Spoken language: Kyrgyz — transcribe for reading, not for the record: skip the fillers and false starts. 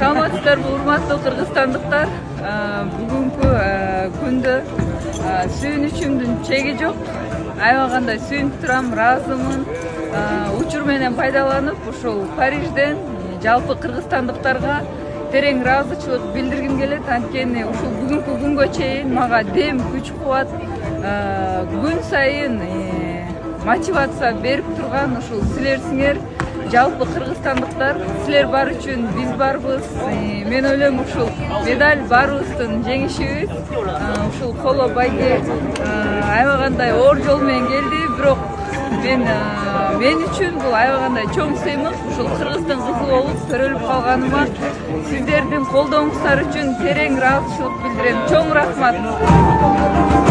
Саламатсыздарбы, урматтуу кыргызстандыктар. Бүгүнкү күндө сүйүнүчүмдүн чеги жок. Аябагандай сүйүнүп турам, ыраазымын. Учур менен пайдаланып, ушул Парижден жалпы кыргызстандыктарга терең ыраазычылык билдиргим келет. Анткени ушул бүгүнкү күнгө чейин мага дем, күч кубат, күн сайын мотивация берип турган ушул силерсиңер. Жалпы кыргызстандыктар, силер бар үчүн биз барбыз. Мен ойлойм, ушул медаль барыбыздын жеңишибиз. Ушул коло байге аябагандай оор жол менен келди, бирок мен үчүн бул аябагандай чоң сыймык. Ушул кыргыздын кызы болуп төрөлүп калганыма сиздердин колдооңуздар үчүн терең ыраазычылык билдирем. Чоң рахмат.